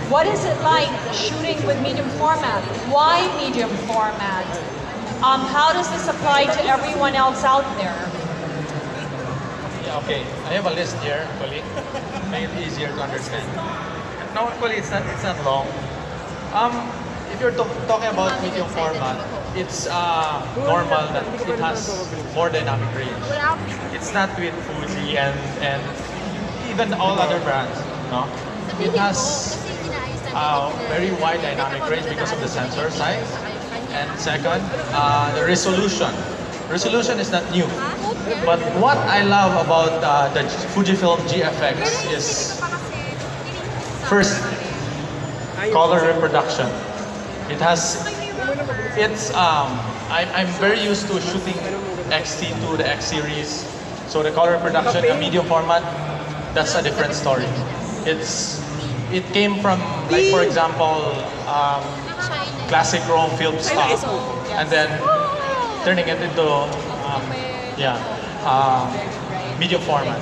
What is it like shooting with medium format? Why medium format? How does this apply to everyone else out there? Yeah, okay, I have a list here, actually. Make it easier to understand. No, actually, it's not long. If you're talking about medium format, it's normal that it has more dynamic range. It's not with Fuji and even all other brands. No, it has very wide dynamic range because of the sensor size. And second, the resolution. Resolution is not new. But what I love about the FujiFilm GFX is first, color reproduction. It has, I'm very used to shooting XT2, the X series. So the color reproduction, the medium format, that's a different story. It came from, like for example, classic chrome film stock, and then turning it into, medium format.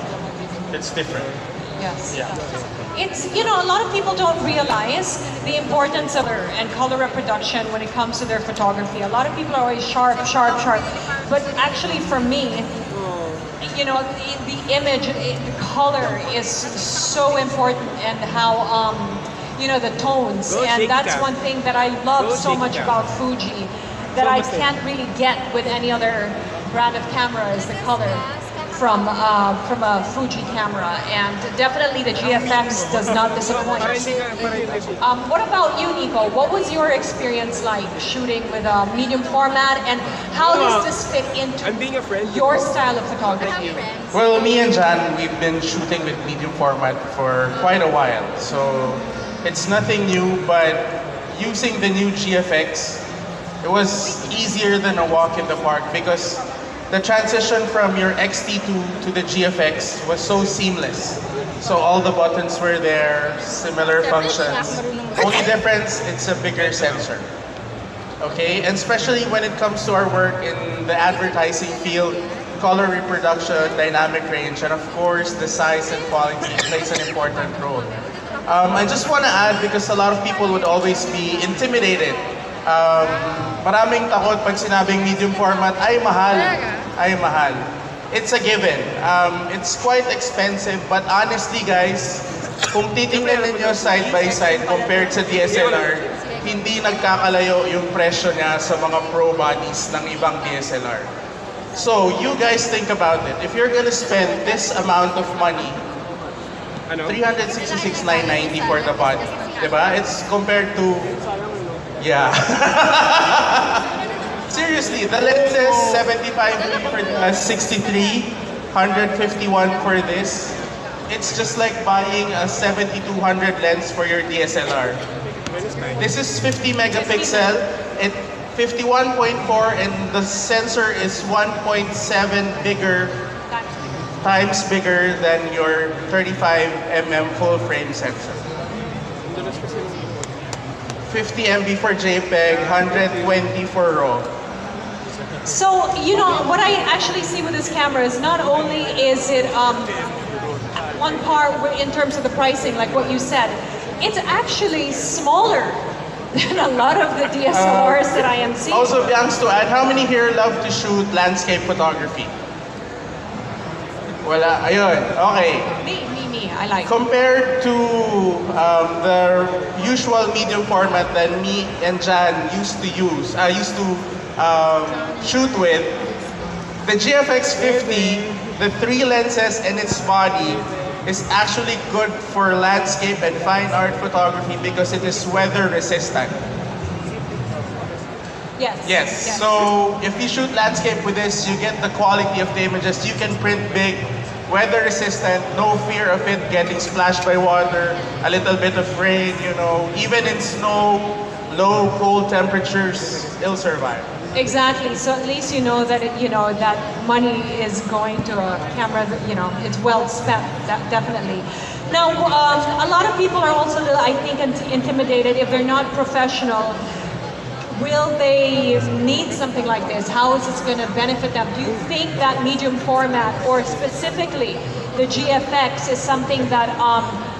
It's different. Yes. Yeah. It's, a lot of people don't realize the importance of color reproduction when it comes to their photography. A lot of people are always sharp. But actually for me, the image, the color is so important, and how, the tones. And that's one thing that I love so much about Fuji that I can't really get with any other brand of camera, is the color from a Fuji camera, and definitely the GFX does not disappoint. What about you, Nico? What was your experience like shooting with a medium format, and how does this fit into your style of photography? Well, me and Jan, we've been shooting with medium format for quite a while, so it's nothing new, but using the new GFX, it was easier than a walk in the park because the transition from your XT2 to the GFX was so seamless. So all the buttons were there, similar functions. Only difference, it's a bigger sensor. Okay, and especially when it comes to our work in the advertising field, color reproduction, dynamic range, and of course the size and quality plays an important role. I just want to add, because a lot of people would always be intimidated. Maraming takot pag sinabing medium format, ay mahal. It's a given. It's quite expensive, but honestly guys, kung titingnan ninyo side by side compared sa DSLR, hindi nagkakalayo yung presyo niya sa mga pro bodies ng ibang DSLR. So you guys think about it. If you're gonna spend this amount of money, 366,990 for the body, diba? It's compared to, yeah. Seriously, the lens is 75 for 63, 151 for this. It's just like buying a 7200 lens for your DSLR. This is 50 megapixel, 51.4, and the sensor is 1.7 times bigger than your 35mm full frame sensor. 50 MB for JPEG, 120 for RAW. So, what I actually see with this camera is not only is it on par in terms of the pricing, like what you said, it's actually smaller than a lot of the DSLRs that I am seeing. Also, Bianx, to add, how many here love to shoot landscape photography? Wala, ayun, okay. Me, I like. Compared to the usual medium format that me and Jan used to shoot with, the GFX 50, the 3 lenses and its body is actually good for landscape and fine art photography because it is weather resistant. Yes. So if you shoot landscape with this, you get the quality of the images. You can print big, weather resistant, no fear of it getting splashed by water, a little bit of rain, even in snow, low, cold temperatures, it'll survive. Exactly. So at least you know that that money is going to a camera that it's well spent. Definitely. Now, a lot of people are also, I think, intimidated if they're not professional. Will they need something like this? How is this going to benefit them? Do you think that medium format, or specifically the GFX, is something that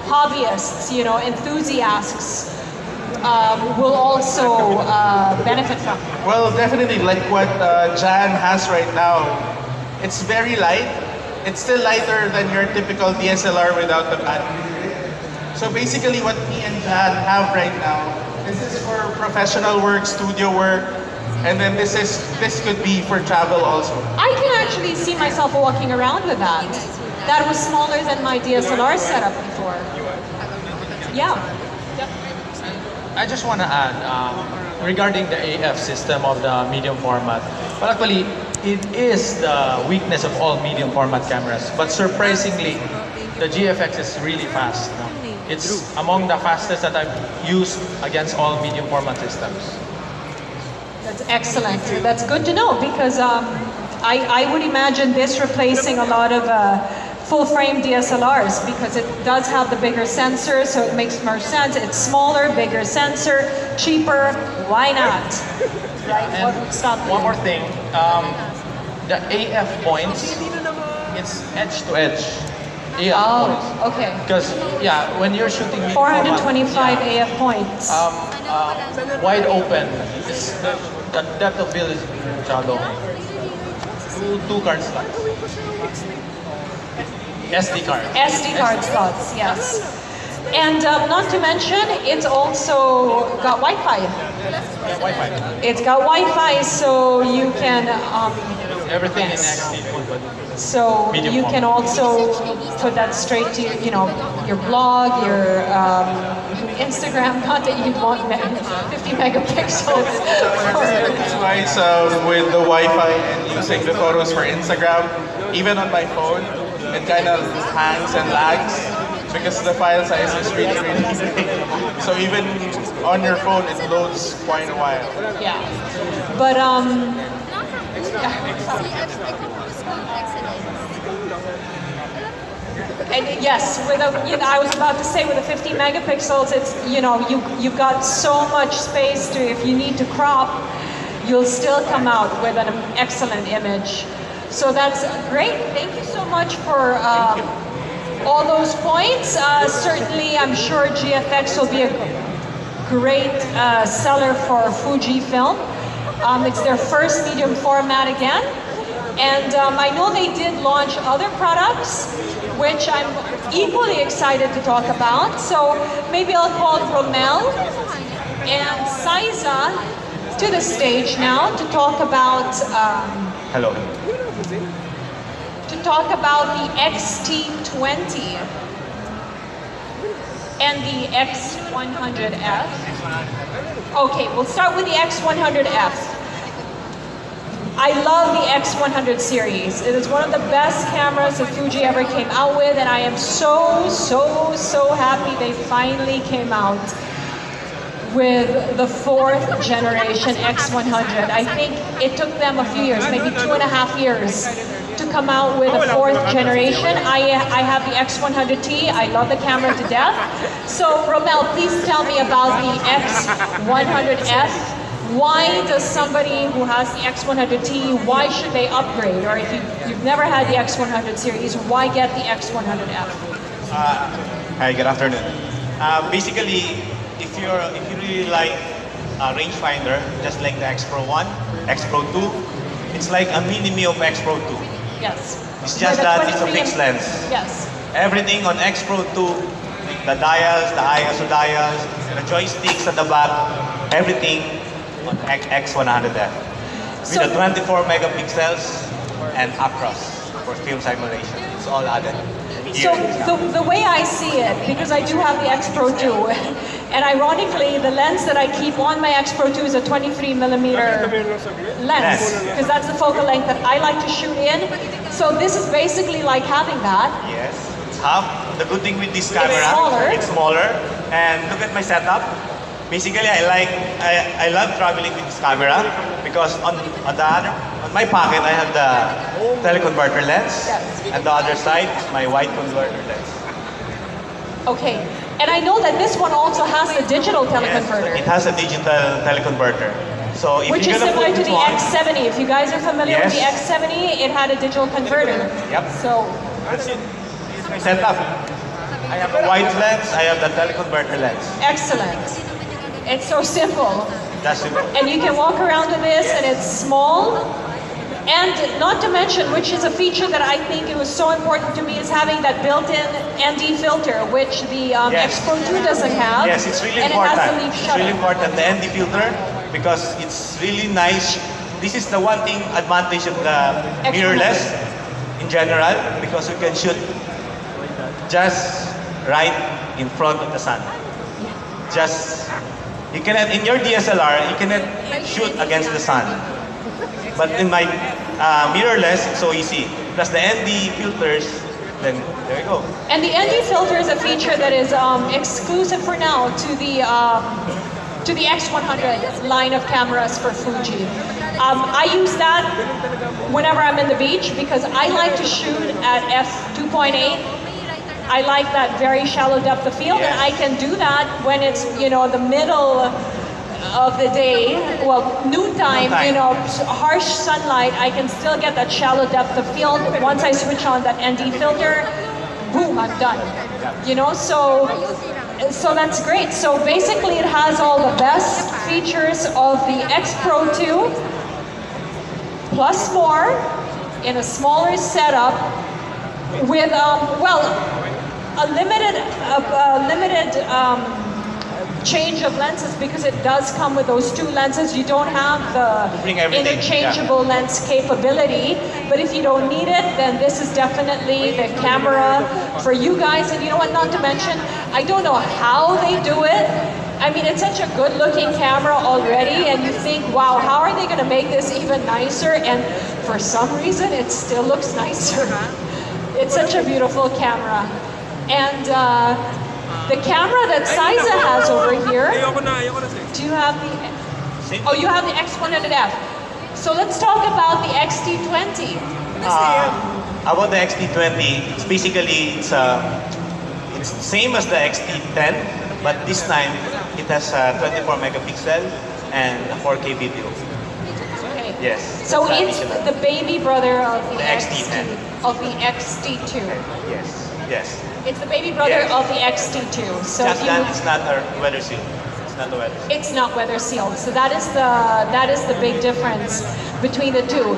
hobbyists, you know, enthusiasts will also benefit from? Well, definitely like what Jan has right now. It's very light. It's still lighter than your typical DSLR without the battery. So basically what me and Jan have right now, this is for professional work, studio work, and then this could be for travel also. I can actually see myself walking around with that. That was smaller than my DSLR setup before. Yeah. Yep. I just want to add regarding the AF system of the medium format. Well, actually, it is the weakness of all medium format cameras. But surprisingly, the GFX is really fast. No? It's among the fastest that I've used against all medium format systems. That's excellent. That's good to know because I would imagine this replacing a lot of full-frame DSLRs because it does have the bigger sensor, so it makes more sense. It's smaller, bigger sensor, cheaper. Why not? Right? What would stop you? One more thing. The AF points, it's edge to edge. AF points. Okay. Because, yeah, when you're shooting medium 425 format, AF points. wide open, the depth of field is shallow. Two card slots. SD card. SD card slots, yes. And not to mention, it's also got Wi-Fi. Yeah, Wi-Fi. It's got Wi-Fi, so you can. Everything yes. in XT. So Medium you can format. also put that straight to your blog, your Instagram. Not that you'd want 50 megapixels. That's why with the Wi-Fi and using the photos for Instagram, even on my phone, it kind of hangs and lags because the file size is really, really big. So even on your phone, it loads quite a while. Yeah, but and yes, with I was about to say with the 50 megapixels, it's you've got so much space to, if you need to crop, you'll still come out with an excellent image. So that's great. Thank you so much for all those points. Certainly, I'm sure GFX will be a great seller for FujiFilm. It's their first medium format again. And I know they did launch other products, which I'm equally excited to talk about. So maybe I'll call Romel and Saiza to the stage now to talk about Hello. to talk about the XT20 and the X100F. Okay, we'll start with the X100F. I love the X100 series. It is one of the best cameras that Fuji ever came out with, and I am so, so, so happy they finally came out with the 4th generation X100. I think it took them a few years, maybe 2.5 years, to come out with a 4th generation. I have the X100T. I love the camera to death. So, Romel, please tell me about the X100F. Why does somebody who has the X100T, why should they upgrade? Or if you've never had the X100 series, why get the X100F? Hi, good afternoon. Basically, if you really like a rangefinder, just like the X Pro 1, X Pro 2, it's like a mini-me of X Pro 2. Yes. It's just that it's a fixed lens. Yes. Everything on X Pro 2, the dials, the ISO dials, the joysticks at the back, everything on X100F. So, With the 24 megapixels and across for film simulation. It's all added. So the way I see it, because I do have the X Pro 2, and ironically, the lens that I keep on my X Pro 2 is a 23 millimeter lens, because that's the focal length that I like to shoot in. So this is basically like having that. Yes, it's half. The good thing with this camera, it's smaller. And look at my setup. Basically, I love traveling with this camera because on my pocket I have the teleconverter lens, and the other side my wide converter lens. Okay, and I know that this one also has the digital teleconverter. Yes, it has a digital teleconverter. So if which you're is gonna similar put to the X70. If you guys are familiar with the X70, it had a digital converter. Yep. So that's it. This is my setup. I have a wide lens, I have the teleconverter lens. Excellent. It's so simple. That's simple. And you can walk around with this, and it's small. And not to mention, which is a feature that I think it was so important to me, is having that built-in ND filter, which the X Pro 2 doesn't have. Yes, it's really and important. It has the leaf It's shutter. really important, the ND filter, because it's really nice. This is the one thing advantage of the mirrorless in general, because you can shoot just right in front of the sun. Just, you cannot, in your DSLR, you cannot shoot against the sun. But in my mirrorless, it's so easy. Plus the ND filters, then there you go. And the ND filter is a feature that is exclusive for now to the X100 line of cameras for Fuji. I use that whenever I'm in the beach because I like to shoot at f2.8. I like that very shallow depth of field, and I can do that when it's, you know, the middle of the day, well, noontime, you know, harsh sunlight. I can still get that shallow depth of field. Once I switch on that ND filter, boom, I'm done. You know, so that's great. So basically it has all the best features of the X Pro 2 plus more in a smaller setup with well, a limited change of lenses, because it does come with those 2 lenses. You don't have the interchangeable lens capability, but if you don't need it, then this is definitely the camera for you guys. And you know what, not to mention, I don't know how they do it. I mean, it's such a good looking camera already, and you think, wow, how are they going to make this even nicer? And for some reason, it still looks nicer. It's such a beautiful camera. And the camera that Saiza has over here, do you have the, oh, you have the X100F. So let's talk about the XT20. About the XT20, it's basically, it's the same as the XT10, but this time it has a 24 megapixel and a 4K video. Okay. Yes. So it's the baby brother of the XT10. Of the XT2. Yes, yes. It's the baby brother of the XT2. So Just that it's not a weather seal. It's not a weather seal. It's not weather sealed. So that is the big difference between the two.